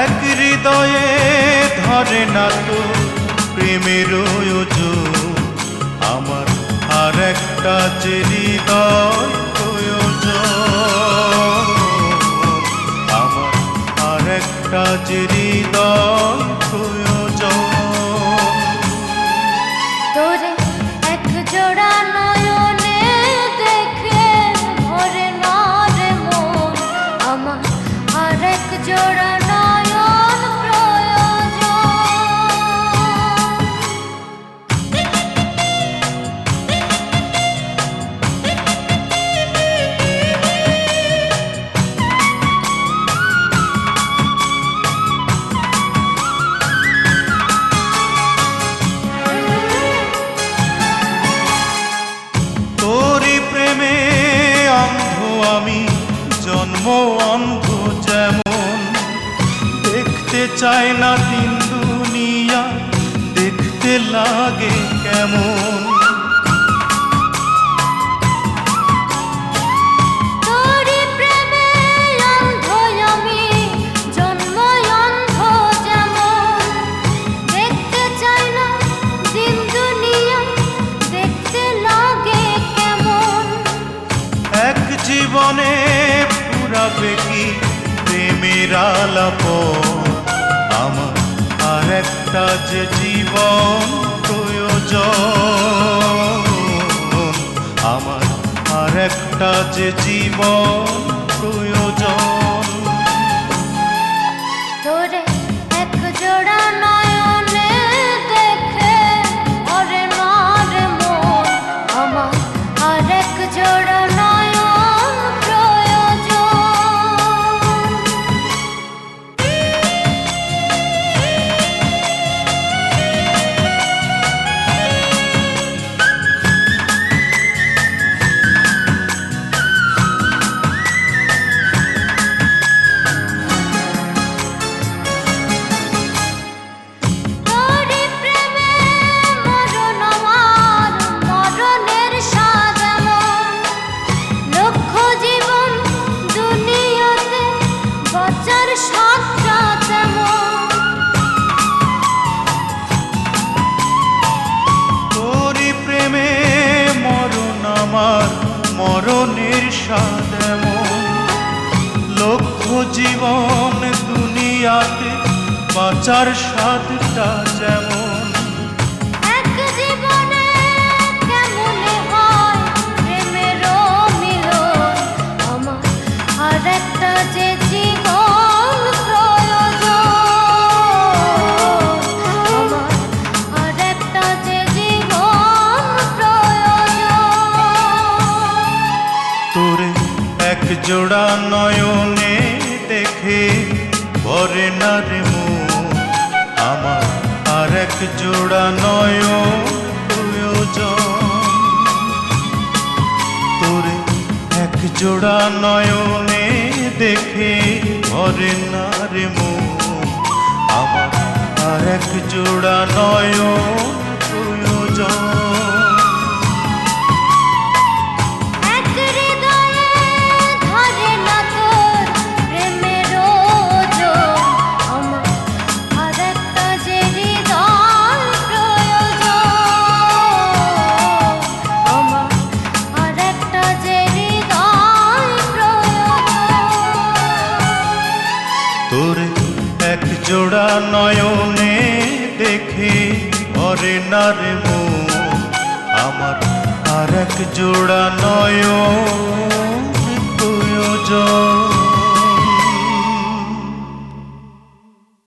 এক হৃদয়ে ধরে না তো প্রেমের ওজন, আমার আর একটা যে হৃদয় প্রয়োজন, আমার আর একটা যে হৃদয় প্রয়োজন। তোরে এক জোড়া নয়নে দেখে ভরে না রে মন, আমার আর এক জোড়া নয়ন প্রয়োজন। তোরি প্রেমে অন্ধ আমি, জন্ম অন্ধ যেমন, দেখতে চায় না দিন দুনিয়া, দেখতে লাগে কেমন। তোরি প্রেমে অন্ধ আমি, জন্ম অন্ধ যেমন, দেখতে চাই না দিন দুনিয়া, দেখতে লাগে কেমন। এক জীবনে পুরাবে কি প্রেমের আলাপন, আমার আর একটা যে জীবন প্রয়োজন, আমার আর একটা যে জীবন প্রয়োজন। তোরে এক জোড়া নয়নে দেখে ভরে না রে মন, আমার আর এক জোড়া নয়ন প্রয়োজন। তোরি প্রেমে মরণ আমার, মরণের স্বাদ এমন, লক্ষ জীবন দুনিয়াতে বাঁচার স্বাদটা তেমন। তোরি প্রেমে মরণ আমার, মরণের স্বাদ এমন, লক্ষ জীবন দুনিয়াতে বাঁচার স্বাদটা যেমন। এক জীবনে কেমনে হয় প্রেমের মিলন, আমার আর একটা যে জীবন প্রয়োজন, আমার আর একটা যে জীবন প্রয়োজন। তোরে এক জোড়া নয়নে দেখে ভরে না রে মন, আমার আর এক জোড়া নয়ন প্রয়োজন। তোরে এক জোড়া নয়নে দেখে ভরে না রে মন, আমার আর এক জোড়া নয়ন প্রয়োজন। এক হৃদয়ে ধরে না তোর প্রেমের ওজন, আমার আর একটা যে হৃদয় প্রয়োজন, আমার আর একটা যে হৃদয় প্রয়োজন। তোরে এক জোড়া নয়নে দেখে ভরে না রে মন, আমার আর এক জোড়া নয়ন প্রয়োজন।